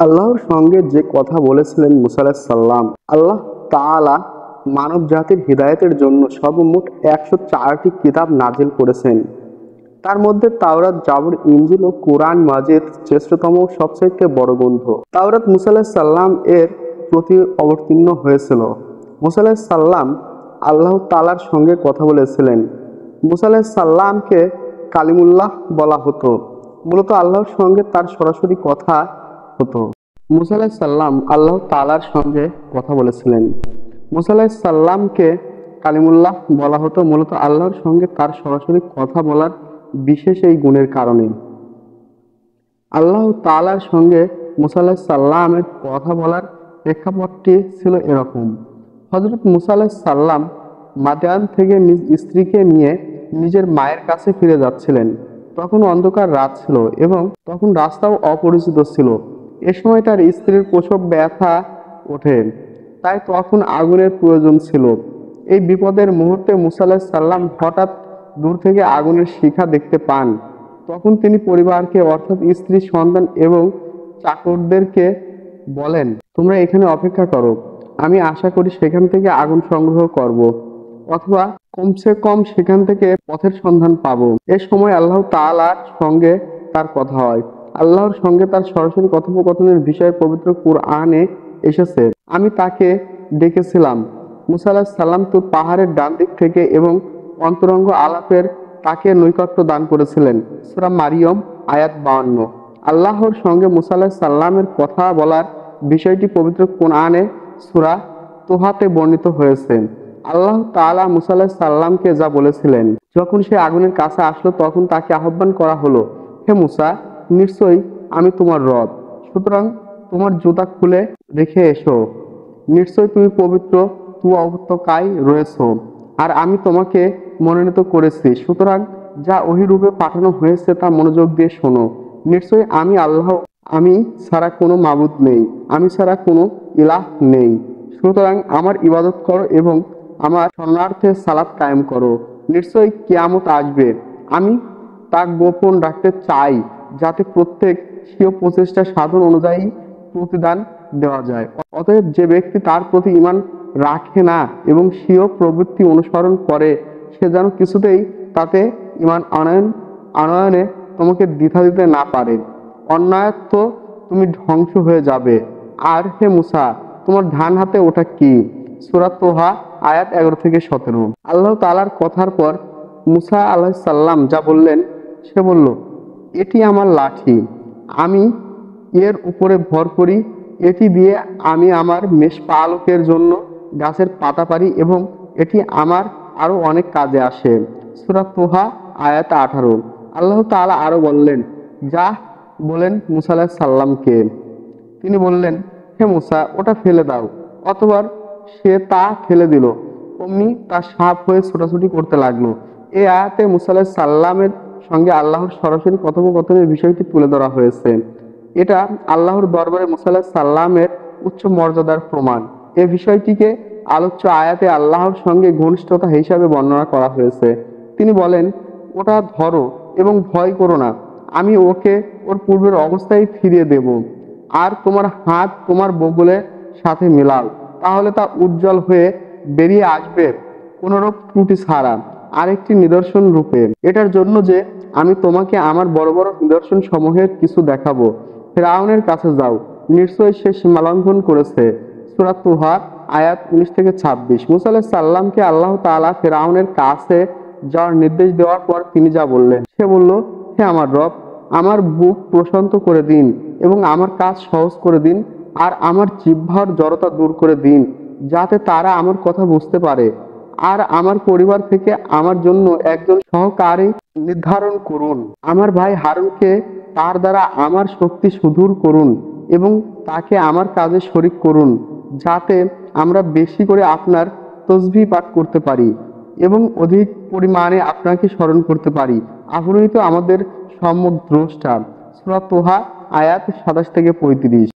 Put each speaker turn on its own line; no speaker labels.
আল্লাহর সঙ্গে যে কথা বলেছিলেন মুসা আলাইহিস সালাম, আল্লাহ তাআলা মানব জাতির হিদায়াতের জন্য সর্বমোট 104টি কিতাব নাজিল করেছেন। তার মধ্যে তাওরাত, জাবর, ইনজিল ও কোরআন মাজিদ শ্রেষ্ঠতম ও সবচেয়ে বড় গ্রন্থ। তাওরাত মুসা আলাইহিস সালাম এর প্রতি অবতীর্ণ হয়েছিল। মুসা আলাইহিস সালাম আল্লাহ তাআলার সঙ্গে কথা বলেছিলেন। মুসা আলাইহিস সালামকে কালিমুল্লাহ বলা হতো। মূলত আল্লাহর সঙ্গে তার সরাসরি কথা হতো। মুসা আলাইহিস সালাম আল্লাহ তাআলার সঙ্গে কথা বলেছিলেন। মুসা আলাইহিস সালামকে কালিমুল্লাহ বলা হতো মূলত আল্লাহর সঙ্গে তার সরাসরি কথা বলার বিশেষ এই গুণের কারণে। আল্লাহ তাআলার সঙ্গে মুসা আলাইহিস সালামের কথা বলার প্রেক্ষাপটটি ছিল এরকম। হযরত মুসা আলাইহিস সালাম মাদিয়ান থেকে নিজ স্ত্রীকে নিয়ে নিজের মায়ের কাছে ফিরে যাচ্ছিলেন। তখন অন্ধকার রাত ছিল এবং তখন রাস্তাও অপরিচিত ছিল। এ সময় তার স্ত্রীর প্রসব ব্যথা ওঠে, তাই তখন আগুনের প্রয়োজন ছিল। এই বিপদের মুহূর্তে মুসা আলাইহিস সালাম হঠাৎ দূর থেকে আগুনের শিখা দেখতে পান। তখন তিনি পরিবারকে অর্থাৎ স্ত্রী, সন্তান এবং চাকরদেরকে বলেন, তোমরা এখানে অপেক্ষা করো, আমি আশা করি সেখান থেকে আগুন সংগ্রহ করব, অথবা কমসে কম সেখান থেকে পথের সন্ধান পাবো। এ সময় আল্লাহ তাআলার সঙ্গে তার কথা হয়। আল্লাহর সঙ্গে তার সরাসরি কথোপকথনের বিষয়ে পবিত্র কুরআনে এসেছে, আমি তাকে ডেকেছিলাম। মুসা আলাইহিস সালাম তো পাহাড়ের ডান দিক থেকে এবং অন্তরঙ্গ আলাপের তাকে নৈকট্য দান করেছিলেন। সূরা মারিয়ম আয়াত 52। আল্লাহর সঙ্গে মুসা আলাইহিস সালামের কথা বলার বিষয়টি পবিত্র কুরআনে সূরা তোহাতে বর্ণিত হয়েছে। আল্লাহ তাআলা মুসা আলাইহিস সালামকে যা বলেছিলেন, যখন সে আগুনের কাছে আসলো তখন তাকে আহ্বান করা হলো, হে মুসা, নিশ্চয়ই আমি তোমার রব, সুতরাং তোমার জুতা খুলে রেখে এসো। নিশ্চয়ই তুমি পবিত্র উপত্যকায় রয়েছো, আর আমি তোমাকে মনোনীত করেছি, সুতরাং যা ওহী রূপে পাঠানো হয়েছে তা মনোযোগ দিয়ে শোনো। নিশ্চয়ই আমি আল্লাহ, আমি ছাড়া কোনো মাবুদ নেই, আমি ছাড়া কোনো ইলাহ নেই, সুতরাং আমার ইবাদত করো এবং আমার শরণার্থে সালাত কায়েম করো। নিশ্চয়ই কিয়ামত আসবে, আমি তা গোপন রাখতে চাই যাতে প্রত্যেক স্বীয় প্রচেষ্টা সাধন অনুযায়ী প্রতিদান দেওয়া যায়। অতএব যে ব্যক্তি তার প্রতি ঈমান রাখে না এবং স্বীয় প্রবৃত্তি অনুসরণ করে, সে যেন কিছুতেই তাতে ঈমান আনয়নে তোমাকে দ্বিধা দিতে না পারে, অন্যায়ত্ব তুমি ধ্বংস হয়ে যাবে। আর হে মুসা, তোমার ডান হাতে ওটা কি? সূরা তোহা আয়াত 11-17। আল্লাহ তাআলার কথার পর মুসা আলাইহিস সালাম যা বললেন, সে বলল, এটি আমার লাঠি, আমি এর উপরে ভর করি, এটি দিয়ে আমি আমার মেষপালকের জন্য গাছের পাতা পারি এবং এটি আমার আরো অনেক কাজে আসে। সূরা তোহা আয়াত 18। আল্লাহ তাআলা আরো বললেন, যা বলেন মুসা আলাইহিস সালামকে। তিনি বললেন, হে মুসা, ওটা ফেলে দাও। অতঃপর সে তা ফেলে দিল, অমনি তা সাপ হয়ে ছোটাছুটি করতে লাগলো। এই আয়াতে মুসা আলাইহিস সালামের সঙ্গে আল্লাহর সরাসরি কথোপকথনের বিষয়টি তুলে ধরা হয়েছে। এটা আল্লাহর দরবারে মুসা আলাইহিস সালামের উচ্চ মর্যাদার প্রমাণ। এই বিষয়টিকে আলোচ্য আয়াতে আল্লাহর সঙ্গে ঘনিষ্ঠতা হিসাবে বর্ণনা করা হয়েছে। তিনি বলেন, ওটা ধরো এবং ভয় করো না, আমি ওকে ওর পূর্বের অবস্থায় ফিরিয়ে দেব। আর তোমার হাত তোমার বগলের সাথে মেলাও, তাহলে তা উজ্জ্বল হয়ে বেরিয়ে আসবে কোনরূপ ত্রুটি ছাড়া আরেকটি নিদর্শন রূপে, এটার জন্য যে আমি তোমাকে আমার বড় বড় নিদর্শন সমূহের কিছু দেখাবো। ফিরআউনের কাছে যাও, নিশ্চয়ই সে সীমালঙ্ঘন করেছে। সূরা তোহা আয়াত 19-26। মুসা আলাইহিস সালামকে আল্লাহ তাআলা ফিরআউনের কাছে যাওয়ার নির্দেশ দেওয়ার পর তিনি যা বললেন, সে বলল, হে আমার রব, আমার বুক প্রশান্ত করে দিন এবং আমার কাজ সহজ করে দিন, আর আমার জিহ্বার জড়তা দূর করে দিন, যাতে তারা আমার কথা বুঝতে পারে। আর আমার পরিবার থেকে আমার জন্য একজন সহকারী নির্ধারণ করুন। আমার ভাই হারুনকে তার দ্বারা আমার শক্তি সুদূর করুন এবং তাকে আমার কাজে শরীক করুন, যাতে আমরা বেশি করে আপনার তসবিহ পাঠ করতে পারি এবং অধিক পরিমাণে আপনাকে স্মরণ করতে পারি। আপনি তো আমাদের সম্যক দ্রষ্টা। সূরা তোহা আয়াত 27-35।